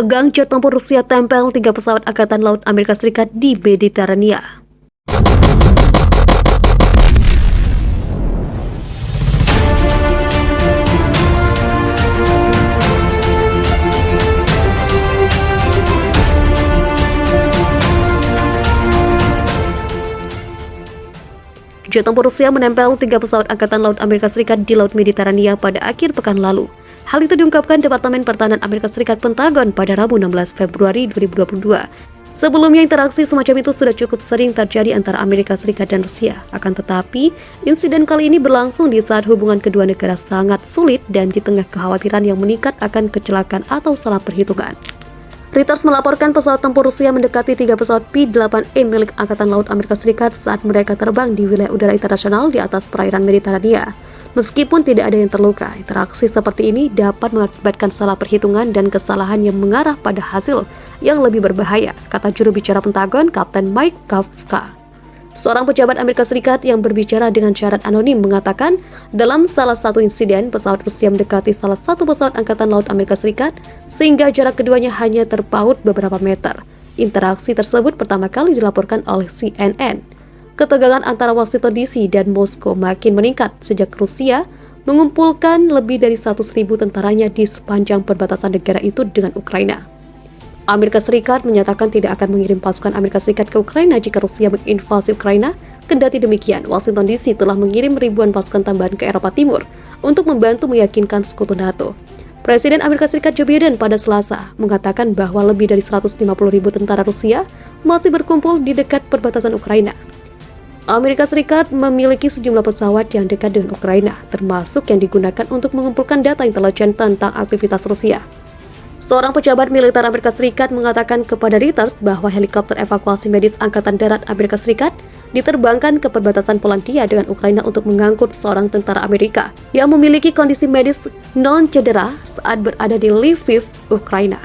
Tegang jet tempur Rusia tempel 3 pesawat Angkatan Laut Amerika Serikat di Mediterania. Jet tempur Rusia menempel 3 pesawat Angkatan Laut Amerika Serikat di Laut Mediterania pada akhir pekan lalu. Hal itu diungkapkan Departemen Pertahanan Amerika Serikat Pentagon pada Rabu 16 Februari 2022. Sebelumnya interaksi semacam itu sudah cukup sering terjadi antara Amerika Serikat dan Rusia. Akan tetapi, insiden kali ini berlangsung di saat hubungan kedua negara sangat sulit dan di tengah kekhawatiran yang meningkat akan kecelakaan atau salah perhitungan. Reuters melaporkan pesawat tempur Rusia mendekati 3 pesawat P-8E milik Angkatan Laut Amerika Serikat saat mereka terbang di wilayah udara internasional di atas perairan Mediterania. Meskipun tidak ada yang terluka, interaksi seperti ini dapat mengakibatkan salah perhitungan dan kesalahan yang mengarah pada hasil yang lebih berbahaya, kata juru bicara Pentagon, Kapten Mike Kafka. Seorang pejabat Amerika Serikat yang berbicara dengan syarat anonim mengatakan, dalam salah satu insiden, pesawat Rusia mendekati salah satu pesawat Angkatan Laut Amerika Serikat, sehingga jarak keduanya hanya terpaut beberapa meter. Interaksi tersebut pertama kali dilaporkan oleh CNN. Ketegangan antara Washington DC dan Moskow makin meningkat sejak Rusia mengumpulkan lebih dari 100.000 tentaranya di sepanjang perbatasan negara itu dengan Ukraina. Amerika Serikat menyatakan tidak akan mengirim pasukan Amerika Serikat ke Ukraina jika Rusia menginvasi Ukraina. Kendati demikian, Washington DC telah mengirim ribuan pasukan tambahan ke Eropa Timur untuk membantu meyakinkan sekutu NATO. Presiden Amerika Serikat Joe Biden pada Selasa mengatakan bahwa lebih dari 150.000 tentara Rusia masih berkumpul di dekat perbatasan Ukraina. Amerika Serikat memiliki sejumlah pesawat yang dekat dengan Ukraina, termasuk yang digunakan untuk mengumpulkan data intelijen tentang aktivitas Rusia. Seorang pejabat militer Amerika Serikat mengatakan kepada Reuters bahwa helikopter evakuasi medis Angkatan Darat Amerika Serikat diterbangkan ke perbatasan Polandia dengan Ukraina untuk mengangkut seorang tentara Amerika yang memiliki kondisi medis non-cedera saat berada di Lviv, Ukraina.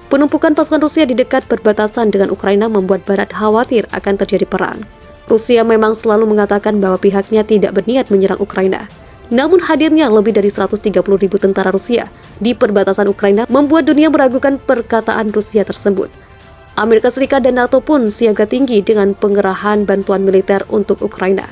Penumpukan pasukan Rusia di dekat perbatasan dengan Ukraina membuat Barat khawatir akan terjadi perang. Rusia memang selalu mengatakan bahwa pihaknya tidak berniat menyerang Ukraina. Namun hadirnya lebih dari 130.000 tentara Rusia di perbatasan Ukraina membuat dunia meragukan perkataan Rusia tersebut. Amerika Serikat dan NATO pun siaga tinggi dengan pengerahan bantuan militer untuk Ukraina.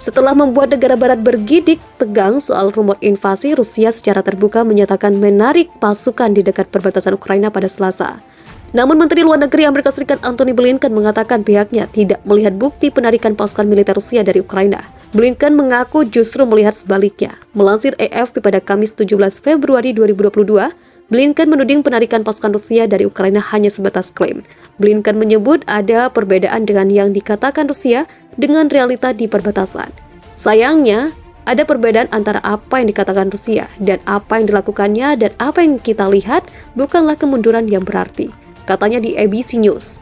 Setelah membuat negara barat bergidik tegang soal rumor invasi, Rusia secara terbuka menyatakan menarik pasukan di dekat perbatasan Ukraina pada Selasa. Namun Menteri Luar Negeri Amerika Serikat Antony Blinken mengatakan pihaknya tidak melihat bukti penarikan pasukan militer Rusia dari Ukraina. Blinken mengaku justru melihat sebaliknya. Melansir AFP pada Kamis 17 Februari 2022, Blinken menuding penarikan pasukan Rusia dari Ukraina hanya sebatas klaim. Blinken menyebut ada perbedaan dengan yang dikatakan Rusia dengan realita di perbatasan. Sayangnya, ada perbedaan antara apa yang dikatakan Rusia dan apa yang dilakukannya dan apa yang kita lihat bukanlah kemunduran yang berarti, katanya di ABC News.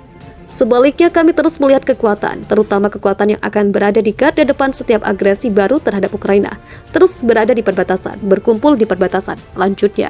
Sebaliknya kami terus melihat kekuatan, terutama kekuatan yang akan berada di garda depan setiap agresi baru terhadap Ukraina, terus berada di perbatasan, berkumpul di perbatasan, lanjutnya.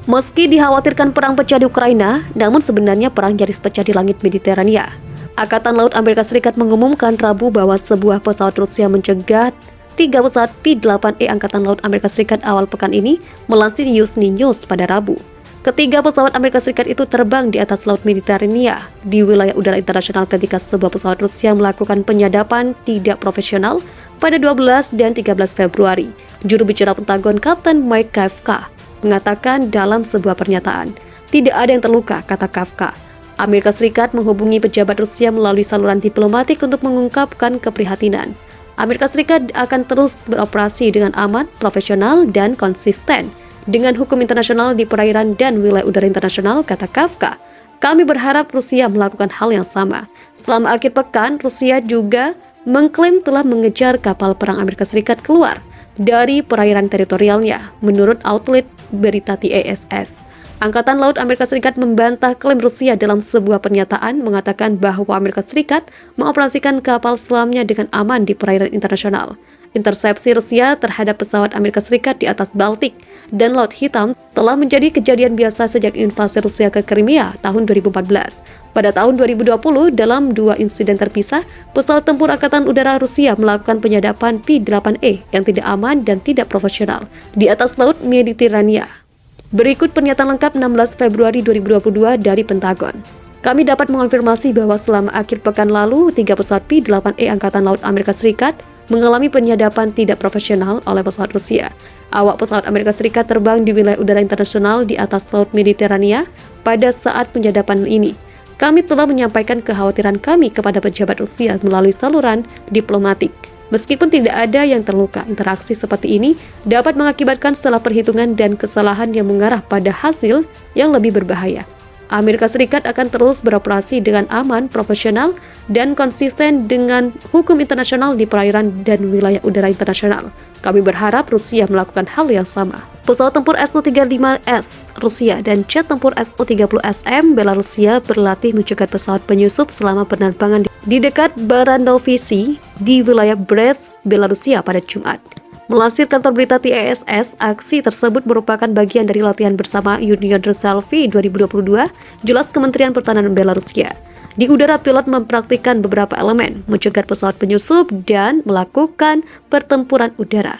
Meski dikhawatirkan perang pecah di Ukraina, namun sebenarnya perang nyaris pecah di langit Mediterania. Angkatan Laut Amerika Serikat mengumumkan Rabu bahwa sebuah pesawat Rusia mencegat 3 pesawat P-8E Angkatan Laut Amerika Serikat awal pekan ini, melansir Yuzhny News pada Rabu. Ketiga pesawat Amerika Serikat itu terbang di atas Laut Mediterania di wilayah udara internasional ketika sebuah pesawat Rusia melakukan penyadapan tidak profesional pada 12 dan 13 Februari. Juru bicara Pentagon Kapten Mike Kafka mengatakan dalam sebuah pernyataan, tidak ada yang terluka, kata Kafka. Amerika Serikat menghubungi pejabat Rusia melalui saluran diplomatik untuk mengungkapkan keprihatinan. Amerika Serikat akan terus beroperasi dengan aman, profesional, dan konsisten dengan hukum internasional di perairan dan wilayah udara internasional, kata Kafka. Kami berharap Rusia melakukan hal yang sama. Selama akhir pekan, Rusia juga mengklaim telah mengejar kapal perang Amerika Serikat keluar dari perairan teritorialnya, menurut outlet berita TASS. Angkatan Laut Amerika Serikat membantah klaim Rusia dalam sebuah pernyataan, mengatakan bahwa Amerika Serikat mengoperasikan kapal selamnya dengan aman di perairan internasional. Intersepsi Rusia terhadap pesawat Amerika Serikat di atas Baltik dan Laut Hitam telah menjadi kejadian biasa sejak invasi Rusia ke Crimea tahun 2014. Pada tahun 2020, dalam 2 insiden terpisah, pesawat tempur Angkatan Udara Rusia melakukan penyadapan P-8E yang tidak aman dan tidak profesional di atas Laut Mediterania. Berikut pernyataan lengkap 16 Februari 2022 dari Pentagon. Kami dapat mengonfirmasi bahwa selama akhir pekan lalu, 3 pesawat P-8E Angkatan Laut Amerika Serikat mengalami penyadapan tidak profesional oleh pesawat Rusia. Awak pesawat Amerika Serikat terbang di wilayah udara internasional di atas Laut Mediterania pada saat penyadapan ini. Kami telah menyampaikan kekhawatiran kami kepada pejabat Rusia melalui saluran diplomatik. Meskipun tidak ada yang terluka, interaksi seperti ini dapat mengakibatkan salah perhitungan dan kesalahan yang mengarah pada hasil yang lebih berbahaya. Amerika Serikat akan terus beroperasi dengan aman, profesional, dan konsisten dengan hukum internasional di perairan dan wilayah udara internasional. Kami berharap Rusia melakukan hal yang sama. Pesawat tempur Su-35S Rusia dan jet tempur Su-30SM Belarusia berlatih mencegat pesawat penyusup selama penerbangan di dekat Baranovici di wilayah Brest, Belarusia pada Jumat. Melansir kantor berita TASS, aksi tersebut merupakan bagian dari latihan bersama Union Reserve 2022, jelas Kementerian Pertahanan Belarusia. Di udara, pilot mempraktikkan beberapa elemen, mencegat pesawat penyusup dan melakukan pertempuran udara,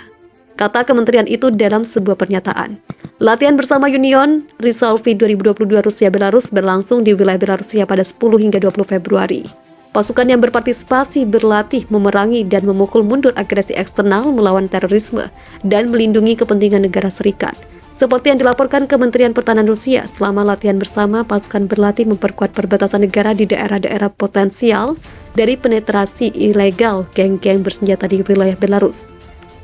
kata kementerian itu dalam sebuah pernyataan. Latihan bersama Union Reserve 2022 Rusia-Belarus berlangsung di wilayah Belarusia pada 10 hingga 20 Februari. Pasukan yang berpartisipasi berlatih memerangi dan memukul mundur agresi eksternal melawan terorisme dan melindungi kepentingan negara serikat. Seperti yang dilaporkan Kementerian Pertahanan Rusia, selama latihan bersama, pasukan berlatih memperkuat perbatasan negara di daerah-daerah potensial dari penetrasi ilegal geng-geng bersenjata di wilayah Belarus.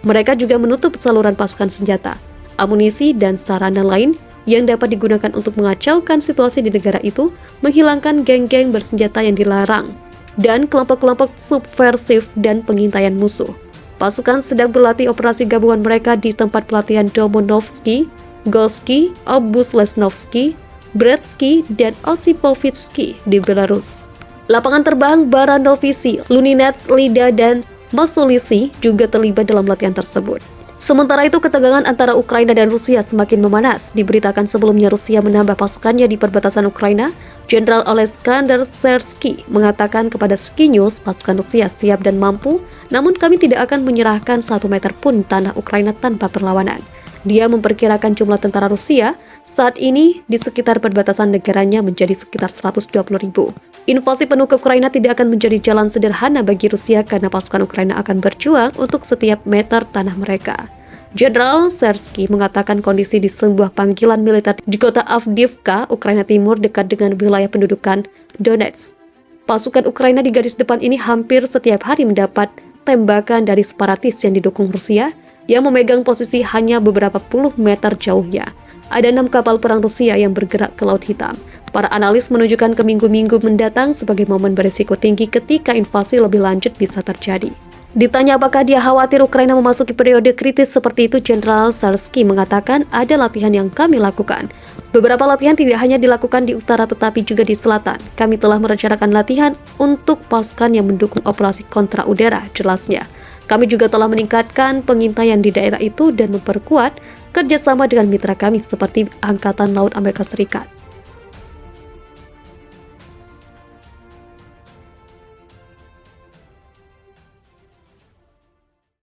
Mereka juga menutup saluran pasukan senjata, amunisi, dan sarana lain yang dapat digunakan untuk mengacaukan situasi di negara itu, menghilangkan geng-geng bersenjata yang dilarang, dan kelompok-kelompok subversif dan pengintaian musuh. Pasukan sedang berlatih operasi gabungan mereka di tempat pelatihan Domonovsky, Golsky, Obuslesnovsky, Bretsky, dan Osipovitsky di Belarus. Lapangan terbang Baranovici, Luninets, Lida, dan Mosulisi juga terlibat dalam latihan tersebut. Sementara itu, ketegangan antara Ukraina dan Rusia semakin memanas. Diberitakan sebelumnya Rusia menambah pasukannya di perbatasan Ukraina. Jenderal Oleksandr Sersky mengatakan kepada Sky News, pasukan Rusia siap dan mampu, namun kami tidak akan menyerahkan 1 meter pun tanah Ukraina tanpa perlawanan. Dia memperkirakan jumlah tentara Rusia saat ini di sekitar perbatasan negaranya menjadi sekitar 120.000. Invasi penuh ke Ukraina tidak akan menjadi jalan sederhana bagi Rusia karena pasukan Ukraina akan berjuang untuk setiap meter tanah mereka. Jenderal Sersky mengatakan kondisi di sebuah panggilan militer di kota Avdiivka, Ukraina Timur, dekat dengan wilayah pendudukan Donetsk. Pasukan Ukraina di garis depan ini hampir setiap hari mendapat tembakan dari separatis yang didukung Rusia, yang memegang posisi hanya beberapa puluh meter jauhnya. Ada 6 kapal perang Rusia yang bergerak ke Laut Hitam. Para analis menunjukkan ke minggu-minggu mendatang sebagai momen berisiko tinggi ketika invasi lebih lanjut bisa terjadi. Ditanya apakah dia khawatir Ukraina memasuki periode kritis seperti itu, Jenderal Sersky mengatakan ada latihan yang kami lakukan. Beberapa latihan tidak hanya dilakukan di utara tetapi juga di selatan. Kami telah merencanakan latihan untuk pasukan yang mendukung operasi kontra udara, jelasnya. Kami juga telah meningkatkan pengintaian di daerah itu dan memperkuat kerjasama dengan mitra kami seperti Angkatan Laut Amerika Serikat.